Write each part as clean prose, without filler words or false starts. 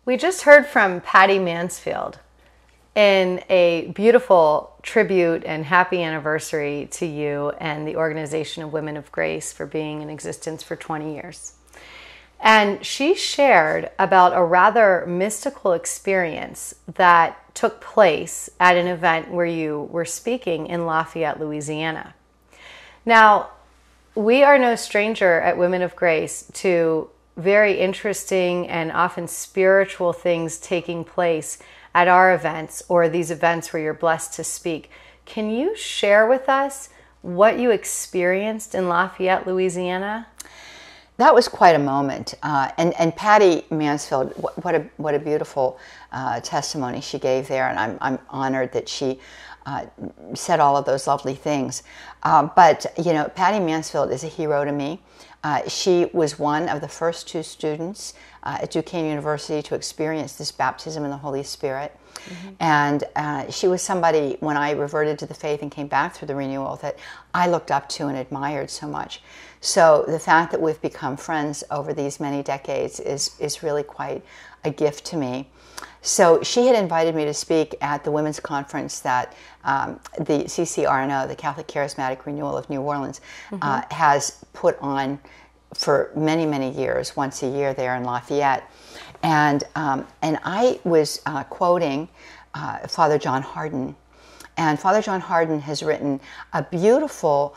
We just heard from Patty Mansfield in a beautiful tribute and happy anniversary to you and the Organization of Women of Grace for being in existence for 20 years. And she shared about a rather mystical experience that took place at an event where you were speaking in Lafayette, Louisiana. Now, we are no stranger at Women of Grace to very interesting and often spiritual things taking place at our events or these events where you're blessed to speak. Can you share with us what you experienced in Lafayette, Louisiana? That was quite a moment, and Patty Mansfield, what a beautiful testimony she gave there, and I'm honored that she said all of those lovely things. But you know, Patty Mansfield is a hero to me. She was one of the first two students at Duquesne University to experience this baptism in the Holy Spirit. Mm-hmm. And she was somebody, when I reverted to the faith and came back through the renewal, that I looked up to and admired so much. So the fact that we've become friends over these many decades is really quite a gift to me. So she had invited me to speak at the women's conference that the CCRNO, the Catholic Charismatic Renewal of New Orleans, mm-hmm. Has put on for many, many years, once a year there in Lafayette. And I was quoting Father John Hardon. And Father John Hardon has written a beautiful,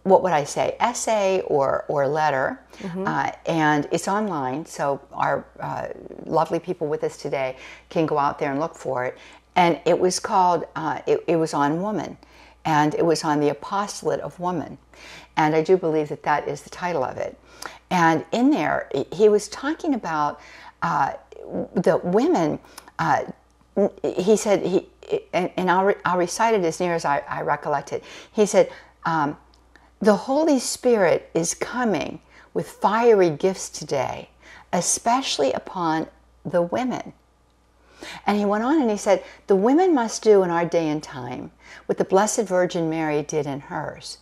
what would I say, essay or letter, mm-hmm. And it's online, so our lovely people with us today can go out there and look for it. And it was called, it was on woman, and it was on the apostolate of woman. And I do believe that that is the title of it. And in there, he was talking about the women. He said, and I'll recite it as near as I recollect it. He said, the Holy Spirit is coming with fiery gifts today, especially upon the women. And he went on and he said, the women must do in our day and time what the Blessed Virgin Mary did in hers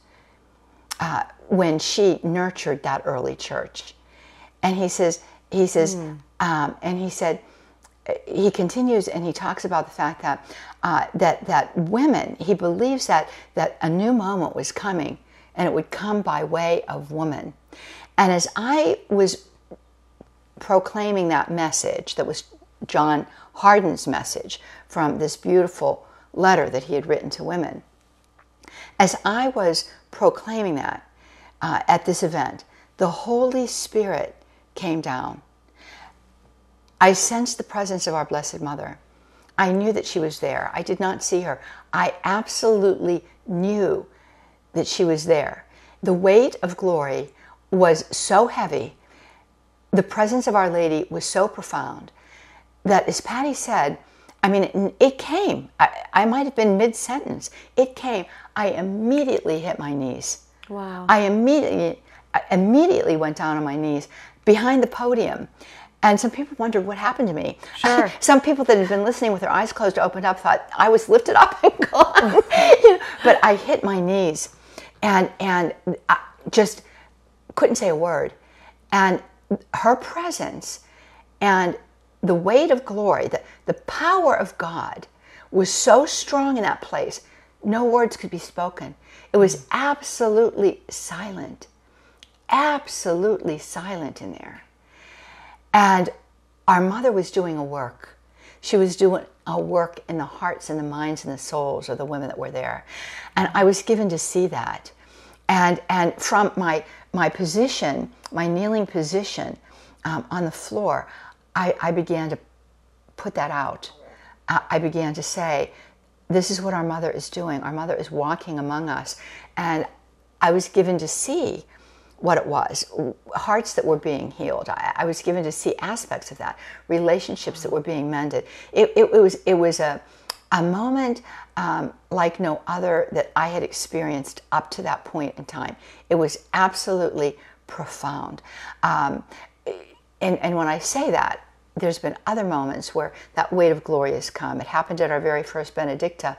when she nurtured that early church. And he says, and he said, he continues and he talks about the fact that that women, he believes that a new moment was coming, and it would come by way of woman. And as I was proclaiming that message, that was John Hardon's message from this beautiful letter that he had written to women, as I was proclaiming that at this event, the Holy Spirit came down. I sensed the presence of our Blessed Mother. I knew that she was there. I did not see her. I absolutely knew that she was there. The weight of glory was so heavy. The presence of Our Lady was so profound that, as Patty said, I mean, it came. I might have been mid-sentence. It came. I immediately hit my knees. Wow. I immediately went down on my knees behind the podium. And some people wondered what happened to me. Sure. Some people that had been listening with their eyes closed opened up, thought I was lifted up and gone. But I hit my knees and I just couldn't say a word. And her presence and the weight of glory, the power of God was so strong in that place, no words could be spoken. It was absolutely silent in there. And our mother was doing a work. She was doing a work in the hearts and the minds and the souls of the women that were there. And I was given to see that. And from my position, my kneeling position on the floor, I began to put that out. I began to say, this is what our mother is doing. Our mother is walking among us. And I was given to see what it was, hearts that were being healed. I was given to see aspects of that, relationships that were being mended. It was a moment like no other that I had experienced up to that point in time. It was absolutely profound. And when I say that, there's been other moments where that weight of glory has come. It happened at our very first Benedicta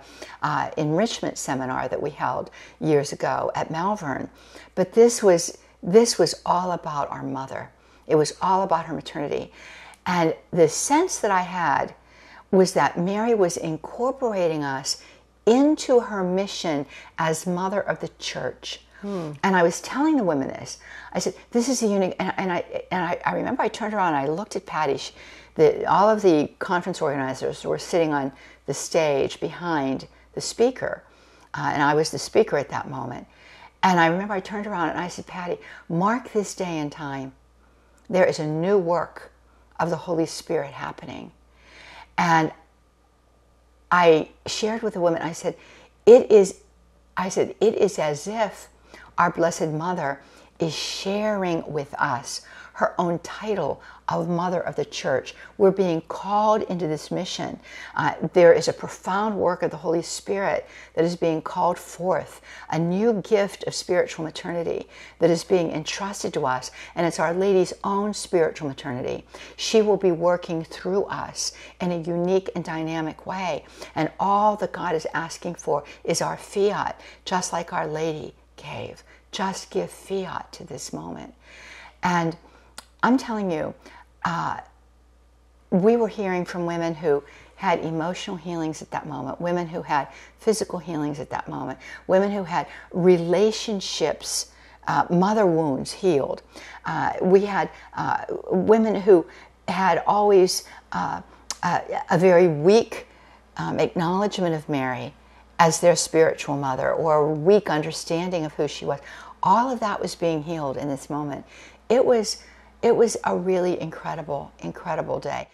enrichment seminar that we held years ago at Malvern. But this was all about our mother. It was all about her maternity. And the sense that I had was that Mary was incorporating us into her mission as mother of the church. And I was telling the women this. I said, this is a unique, and I remember I turned around and I looked at Patty. All of the conference organizers were sitting on the stage behind the speaker, and I was the speaker at that moment. And I remember I turned around and I said, Patty, mark this day and time. There is a new work of the Holy Spirit happening. And I shared with the women, I said, it is as if our Blessed Mother is sharing with us her own title of Mother of the Church. We're being called into this mission. There is a profound work of the Holy Spirit that is being called forth, a new gift of spiritual maternity that is being entrusted to us, and it's Our Lady's own spiritual maternity. She will be working through us in a unique and dynamic way, and all that God is asking for is our fiat, just like Our Lady gave. Just give fiat to this moment. And I'm telling you, we were hearing from women who had emotional healings at that moment, women who had physical healings at that moment, women who had relationships, mother wounds healed. We had women who had always a very weak acknowledgement of Mary as their spiritual mother, or a weak understanding of who she was. All of that was being healed in this moment. It was a really incredible, incredible day.